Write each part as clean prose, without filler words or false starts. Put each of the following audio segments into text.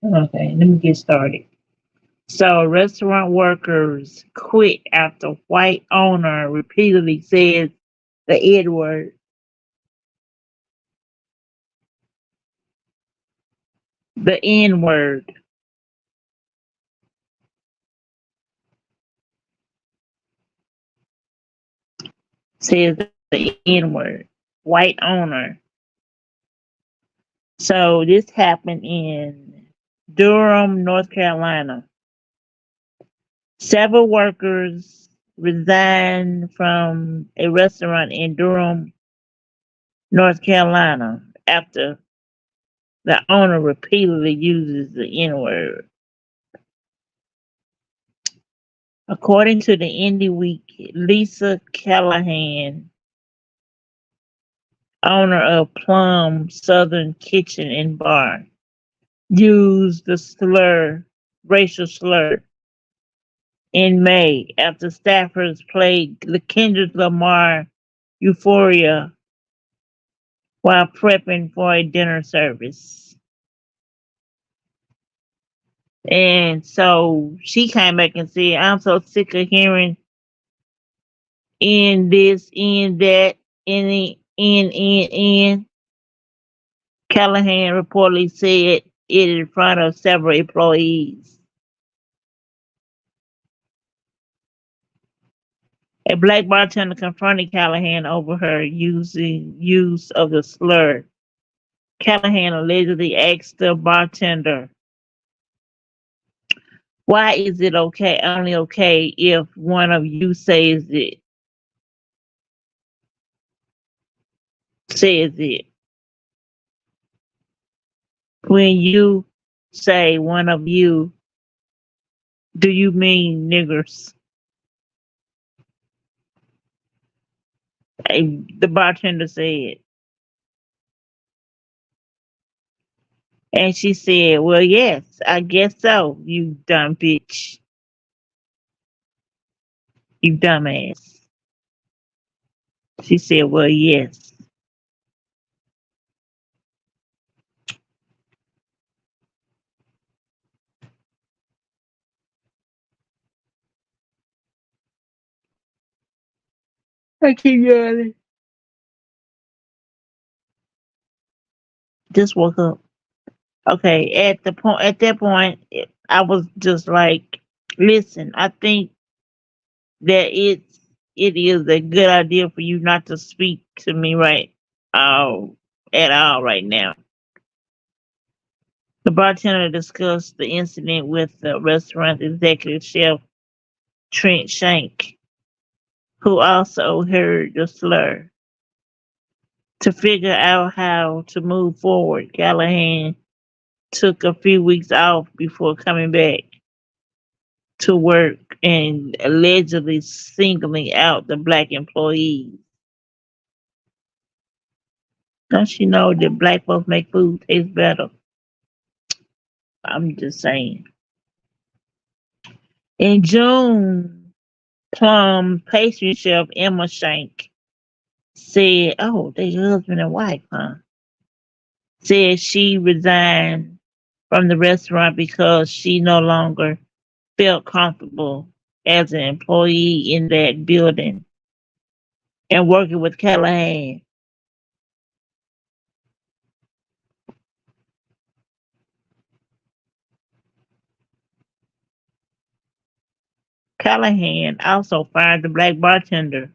Okay, let me get started. So, restaurant workers quit after white owner repeatedly says the N word. The N word says the N word. White owner. So, this happened in Durham, North Carolina. Several workers resigned from a restaurant in Durham, North Carolina after the owner repeatedly uses the N word. According to the Indie Week, Lisa Callahan, owner of Plum Southern Kitchen and Bar, used the racial slur, in May after staffers played the Kendrick Lamar Euphoria while prepping for a dinner service. And so she came back and said, I'm so sick of hearing in this, in that, in. Callahan reportedly said it in front of several employees. A black bartender confronted Callahan over her use of the slur. Callahan allegedly asked the bartender, "Why is it only okay if one of you says it? When you say one of you, do you mean niggers?" The bartender said. And she said, "Well, yes, I guess so, you dumb bitch. You dumbass." She said, "Well, yes." I keep yelling. Just woke up. Okay, at that point, I was just like, listen, I think that it is a good idea for you not to speak to me uh, at all right now. The bartender discussed the incident with the restaurant executive chef Trent Shank, who also heard the slur. To figure out how to move forward, Callahan took a few weeks off before coming back to work and allegedly singling out the black employees. Don't you know that black folks make food taste better? I'm just saying. In June, Plum pastry chef Emma Shank said, "Oh, they husband and wife, huh?" Said she resigned from the restaurant because she no longer felt comfortable as an employee in that building and working with Callahan. Callahan also fired the black bartender,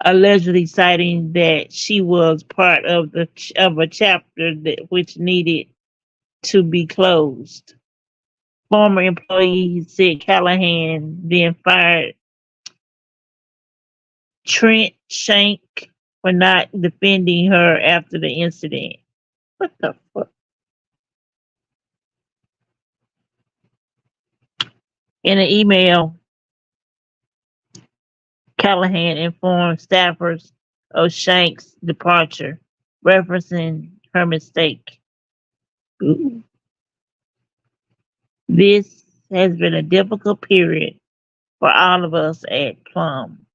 allegedly citing that she was part of a chapter which needed to be closed. Former employees said Callahan then fired Trent Shank for not defending her after the incident. What the fuck? In an email, Callahan informed staffers of Shank's departure, referencing her mistake. Ooh. This has been a difficult period for all of us at Plum.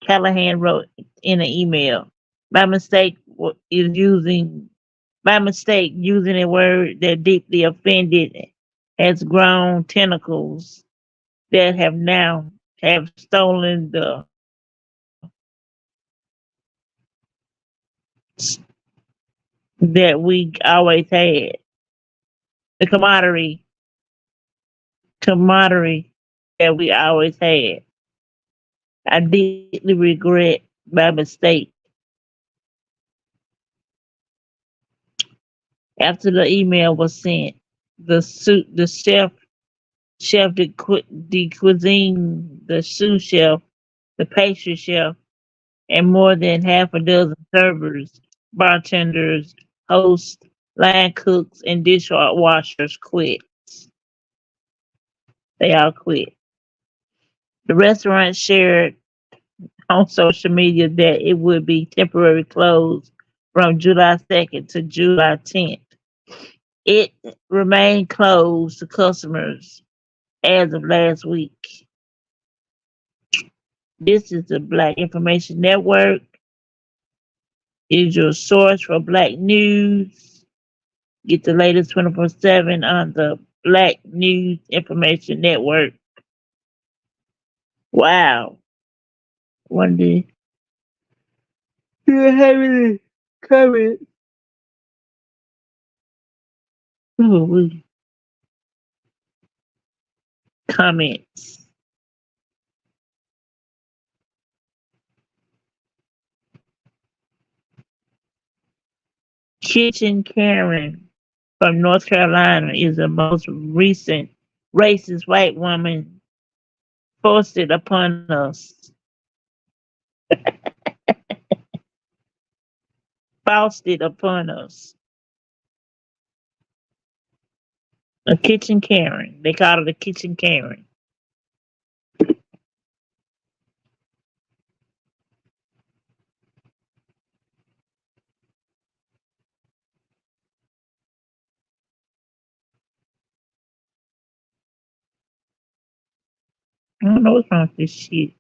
Callahan wrote in an email. My mistake is using by mistake using a word that deeply offended has grown tentacles that have stolen the that we always had. The camaraderie that we always had. I deeply regret my mistake. After the email was sent, the cuisine, the sous chef, the pastry chef, and more than half a dozen servers, bartenders, hosts, line cooks, and dishwashers quit. They all quit. The restaurant shared on social media that it would be temporarily closed from July 2nd to July 10th. It remained closed to customers as of last week. This is the Black Information Network. Is your source for Black news. Get the latest 24/7 on the Black News Information Network. Wow. One day. Do you have any comments? Ooh, comments. Kitchen Karen from North Carolina is the most recent racist white woman foisted upon us. Foisted upon us. A kitchen Karen. They call it a kitchen Karen. I don't know what's wrong with this shit.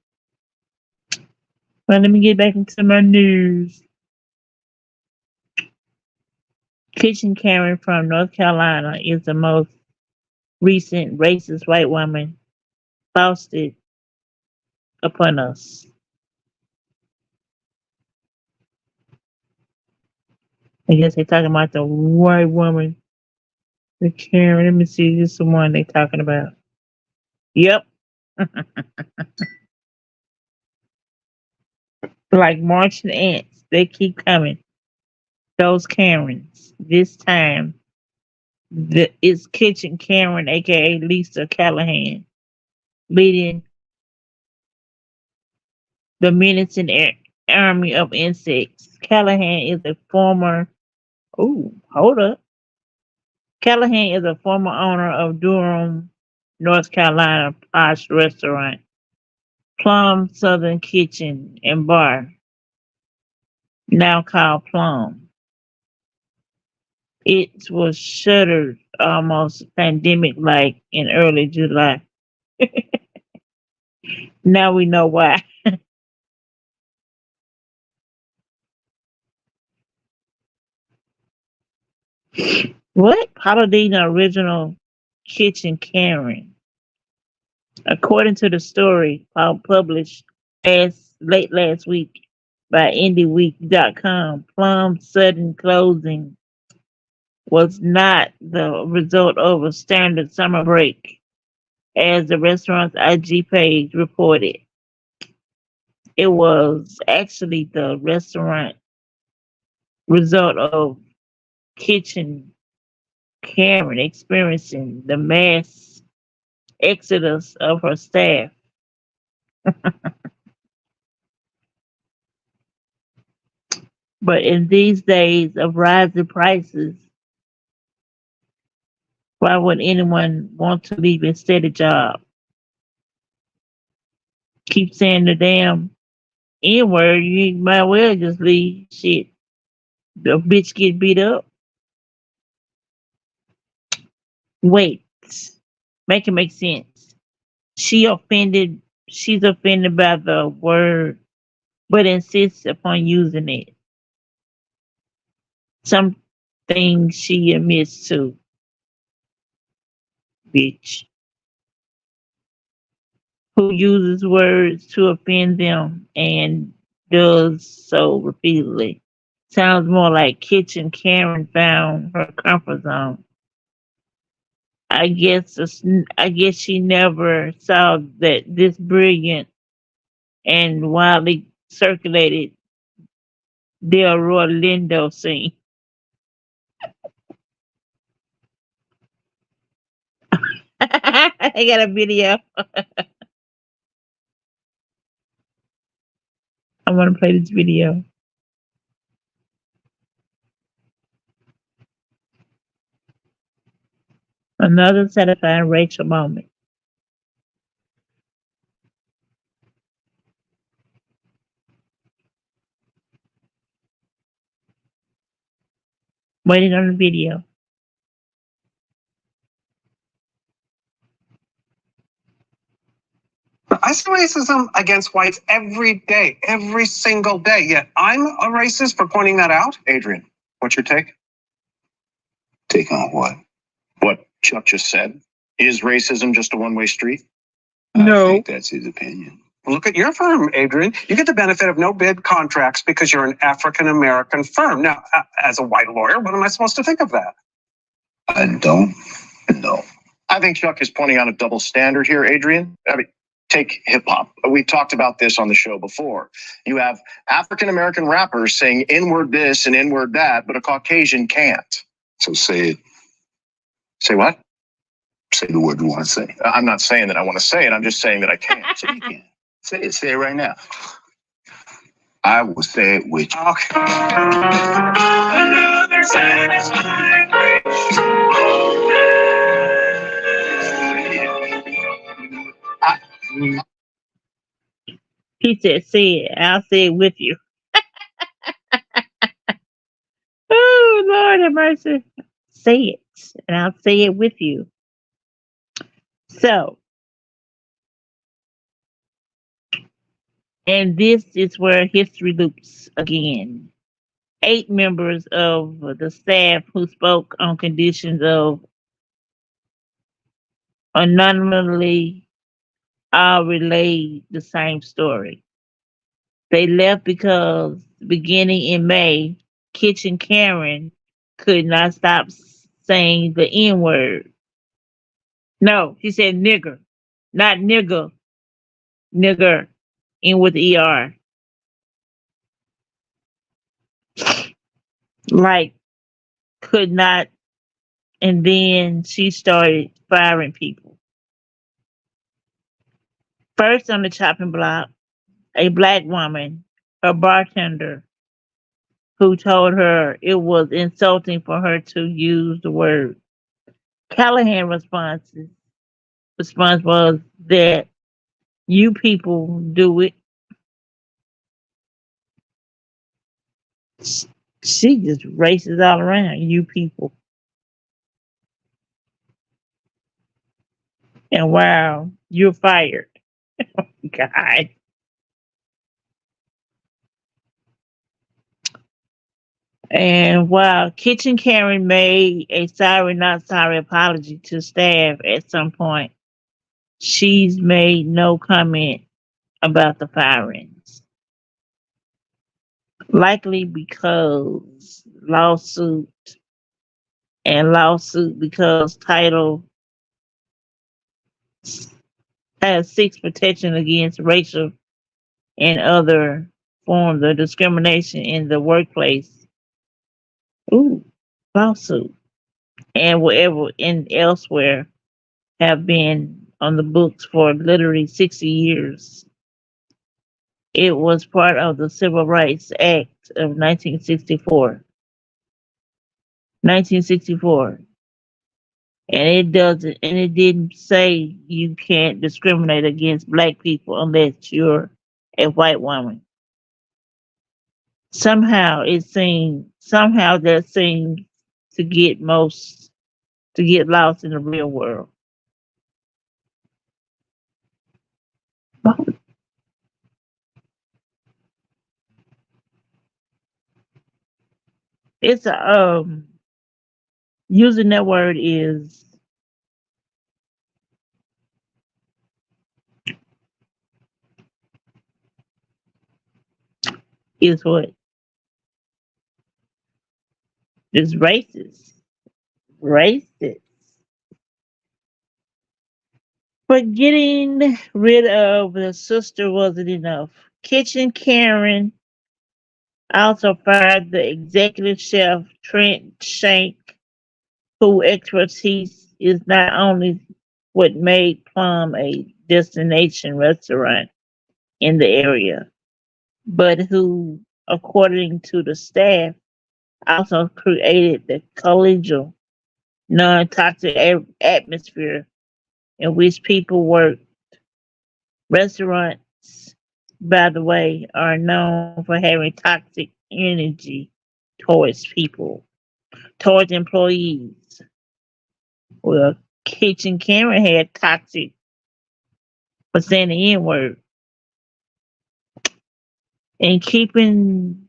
Well, let me get back into my news. Kitchen Karen from North Carolina is the most recent racist white woman foisted upon us. I guess they're talking about the white woman, the Karen. Let me see, this is the one they're talking about. Yep. Like marching ants, they keep coming. Those Karens. This time, it's Kitchen Karen, aka Lisa Callahan, leading the menacing army of insects. Callahan is a former. Oh, hold up. Callahan is a former owner of Durham, North Carolina posh restaurant, Plum Southern Kitchen and Bar, now called Plum. It was shuttered almost pandemic like in early July. Now we know why. What? Paladina original kitchen Karen. According to the story published late last week by IndieWeek.com, Plum's sudden closing was not the result of a standard summer break, as the restaurant's IG page reported. It was actually the restaurant result of Kitchen Karen experiencing the mass exodus of her staff. But in these days of rising prices, why would anyone want to leave a steady job? Keep saying the damn N-word, you might well just leave shit. The bitch get beat up. Wait, make it make sense. She offended. She's offended by the word, but insists upon using it. Something she admits to, bitch, who uses words to offend them and does so repeatedly. Sounds more like Kitchen Karen found her comfort zone. I guess she never saw that this brilliant and widely circulated Delroy Lindo scene. I got a video. I want to play this video. Another satisfying Rachel moment. Waiting on the video. I see racism against whites every day, every single day. Yet I'm a racist for pointing that out. Adrian, what's your take? Take on what? What Chuck just said? Is racism just a one-way street? I think that's his opinion. Look at your firm, Adrian. You get the benefit of no bid contracts because you're an African American firm. Now, as a white lawyer, what am I supposed to think of that? I don't know. I think Chuck is pointing out a double standard here, Adrian. I mean, take hip hop. We've talked about this on the show before. You have African American rappers saying N-word this and N-word that, but a Caucasian can't. So say it. Say what? Say the word you want to say. I'm not saying that I want to say it. I'm just saying that I can't. So you can. Say it. Say it right now. I will say it with you. Okay. Another satisfying He said, say it. I'll say it with you. Oh, Lord have mercy. Say it, and I'll say it with you. So, and this is where history loops again. 8 members of the staff who spoke on conditions of anonymously all relayed the same story. They left because beginning in May, Kitchen Karen could not stop saying the N word. No, he said nigger, not nigger, nigger, in with ER. Like, could not, and then she started firing people. First on the chopping block, a black woman, a bartender, who told her it was insulting for her to use the word. Callahan response was that you people do it. She just races all around, you people. And wow, you're fired. God. And while Kitchen Karen made a sorry, not sorry apology to staff at some point, she's made no comment about the firings. Likely because lawsuit because Title has 6 protection against racial and other forms of discrimination in the workplace. Ooh, lawsuit. And wherever and elsewhere have been on the books for literally 60 years. It was part of the Civil Rights Act of 1964. 1964. And it didn't say you can't discriminate against black people unless you're a white woman. somehow that seems to get lost in the real world. It's a using that word is what is racist. Racist. But getting rid of the sister wasn't enough. Kitchen Karen also fired the executive chef Trent Shank, whose expertise is not only what made Plum a destination restaurant in the area, but who, according to the staff, also created the collegial, non-toxic atmosphere in which people work. Restaurants, by the way, are known for having toxic energy towards people, towards employees. Well, Kitchen Karen had toxic for saying the N word. And keeping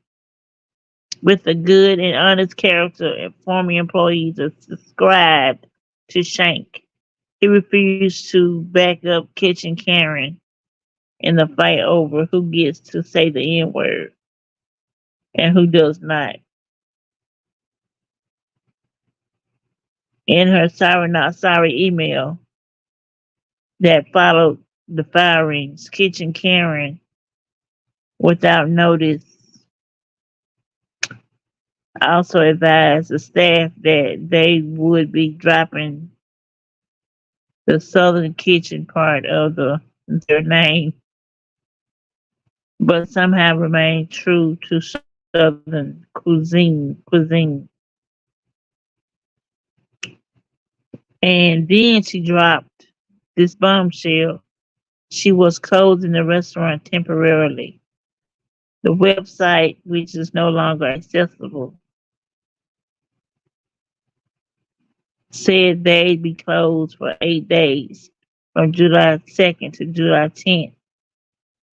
with the good and honest character of former employees as subscribed to Shank, he refused to back up Kitchen Karen in the fight over who gets to say the N word and who does not. In her sorry not sorry email that followed the firings, Kitchen Karen, without notice, also advised the staff that they would be dropping the Southern Kitchen part of their name, but somehow remain true to Southern cuisine. And then she dropped this bombshell. She was closing the restaurant temporarily. The website, which is no longer accessible, said they'd be closed for 8 days from July 2nd to July 10th.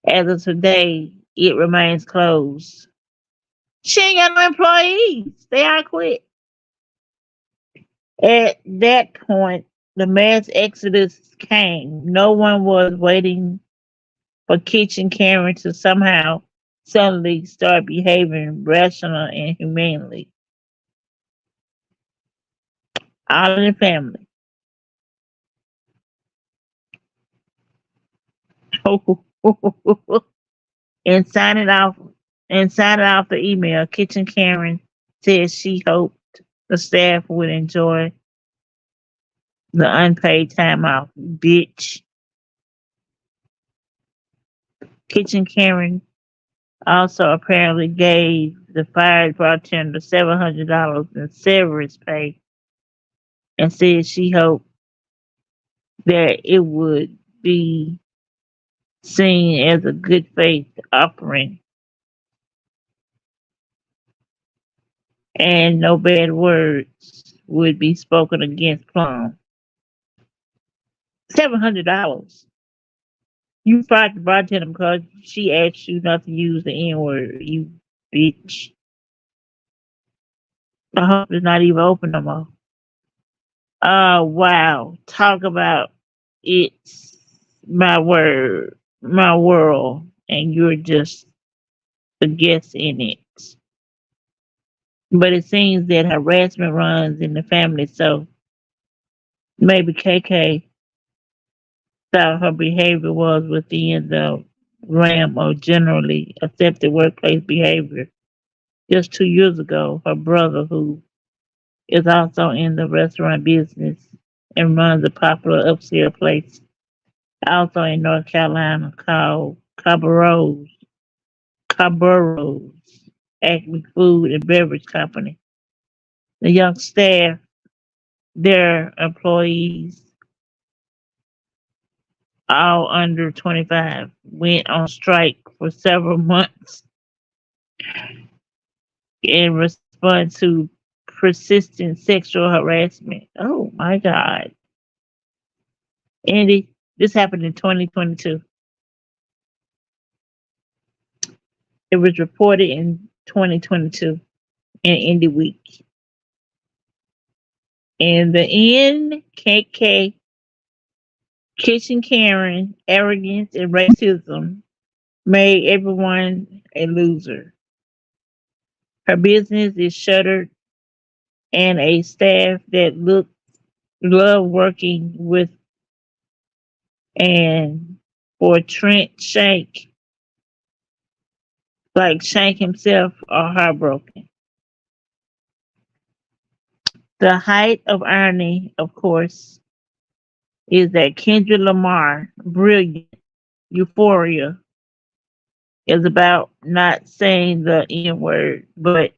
As of today, it remains closed. She ain't got no employees. They all quit. At that point, the mass exodus came. No one was waiting for Kitchen Karen to somehow suddenly start behaving rational and humanely. All in the family. and signing off the email, Kitchen Karen said she hoped the staff would enjoy the unpaid time off. Bitch. Kitchen Karen also apparently gave the fired bartender $700 in severance pay and said she hoped that it would be seen as a good faith offering and no bad words would be spoken against Plum. $700. You fired the bartender because she asked you not to use the N word, you bitch. I hope it's not even open no more. Wow. Talk about it's my world, and you're just a guest in it. But it seems that harassment runs in the family, so maybe KK thought her behavior was within the realm of generally accepted workplace behavior. Just 2 years ago, her brother, who is also in the restaurant business and runs a popular upscale place also in North Carolina called Cabarro's Acme Food and Beverage Company. The young staff, their employees, all under 25, went on strike for several months in response to persistent sexual harassment. Oh my God. Andy, this happened in 2022. It was reported in 2022 in Indie Week. And the NKK Kitchen Karen, arrogance, and racism made everyone a loser. Her business is shuttered, and a staff that love working with and for Trent Shank, like Shank himself, are heartbroken. The height of irony, of course, is that Kendra Lamar, brilliant, Euphoria, is about not saying the N word, but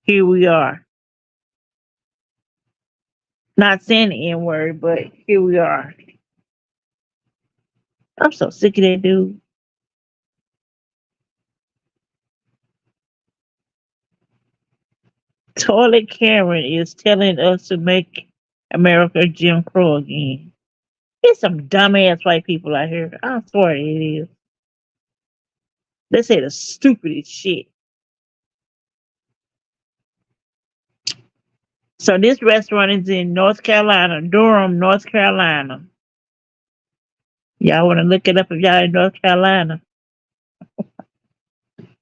here we are. Not saying the N word, but here we are. I'm so sick of that dude. Toilet Karen is telling us to make America Jim Crow again. There's some dumbass white people out here. I swear it is. They say the stupidest shit. So this restaurant is in North Carolina, Durham, North Carolina. Y'all want to look it up if y'all in North Carolina.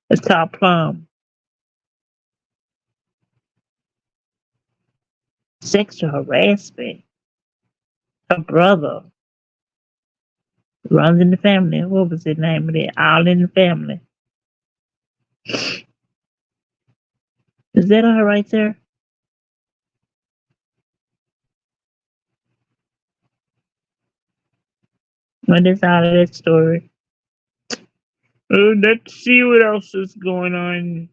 It's called Plum. Sexual harassment. Her brother runs in the family. What was the name of it? All in the family. Is that her right there? What is all of that story? Let's see what else is going on.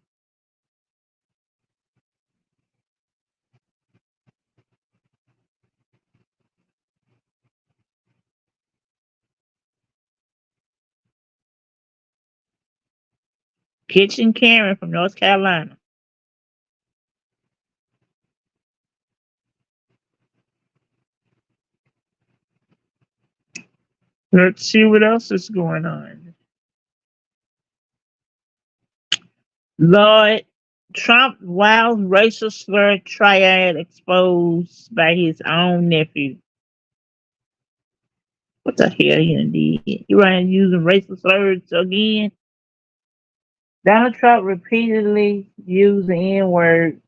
Kitchen Karen from North Carolina. Let's see what else is going on. Lord, Trump wild racial slur triad exposed by his own nephew. What the hell he done did? He running using racial slurs again. Donald Trump repeatedly used the N word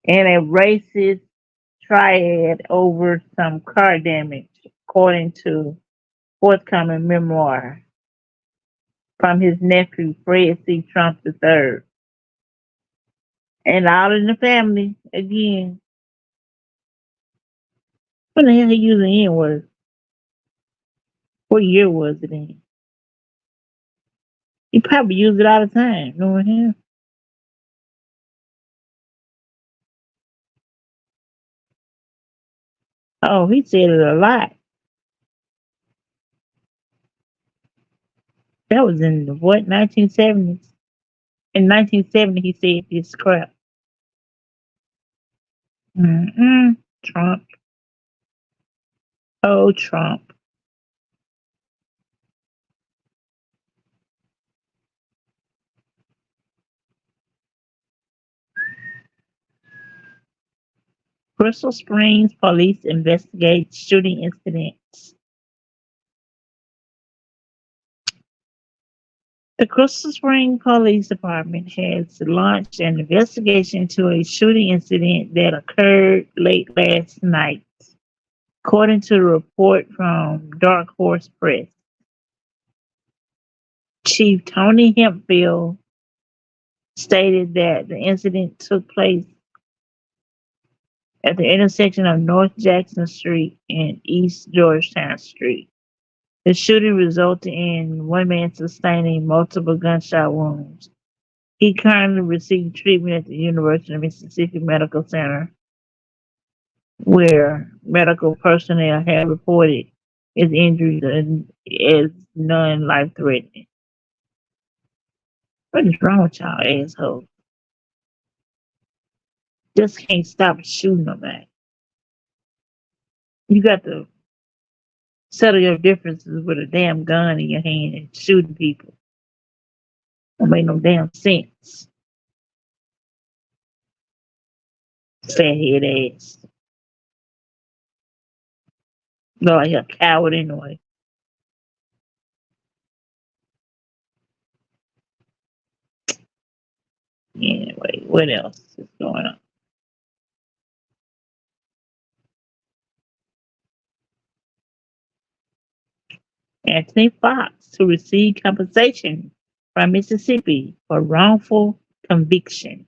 and a racist triad over some car damage, according to forthcoming memoir from his nephew Fred C. Trump III. And all in the family again. When the hell he using the N word? What year was it in? He probably used it all the time, knowing him. Oh, he said it a lot. That was in the what, 1970s? In 1970, he said this crap. Trump. Oh, Trump. Crystal Springs police investigate shooting incidents. The Crystal Springs Police Department has launched an investigation into a shooting incident that occurred late last night, according to a report from Dark Horse Press. Chief Tony Hempfield stated that the incident took place at the intersection of North Jackson Street and East Georgetown Street. The shooting resulted in one man sustaining multiple gunshot wounds. He currently received treatment at the University of Mississippi Medical Center, where medical personnel have reported his injuries as non-life-threatening. What is wrong with y'all assholes? Just can't stop shooting them back. You got to settle your differences with a damn gun in your hand and shooting people. Don't make no damn sense. Fathead ass. Look like a coward anyway. Anyway, what else is going on? Anthony Fox to receive compensation from Mississippi for wrongful conviction.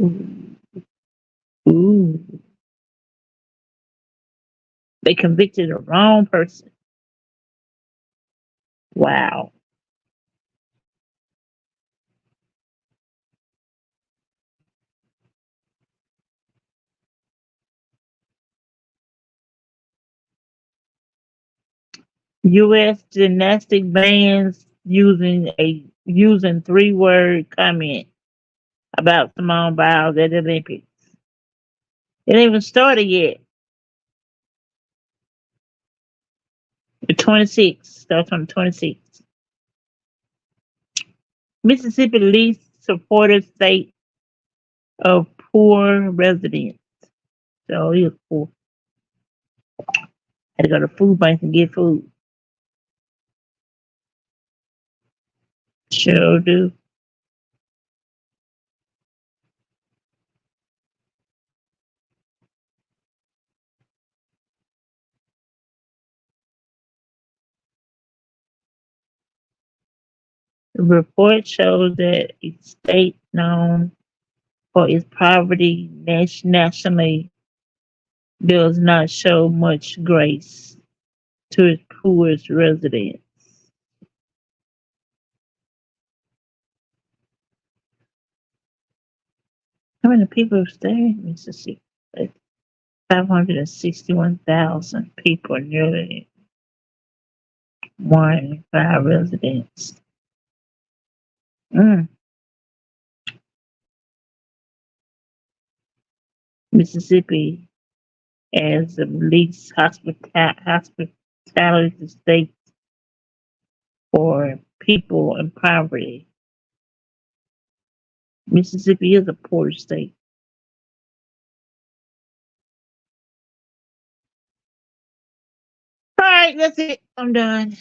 Ooh. Ooh. They convicted the wrong person. Wow. U.S. gymnastic bans using 3-word comment about Simone Biles at the Olympics. It ain't even started yet. The 26th starts on the 26th. Mississippi least supported state of poor residents. So he was poor. Had to go to food banks and get food. Sure do. The report shows that a state known for its poverty nationally does not show much grace to its poorest residents. How many people are there in Mississippi? 561,000 people, nearly 1 in 5 residents. Mississippi as the least hospitality state for people in poverty. Mississippi is a poor state. All right, that's it. I'm done.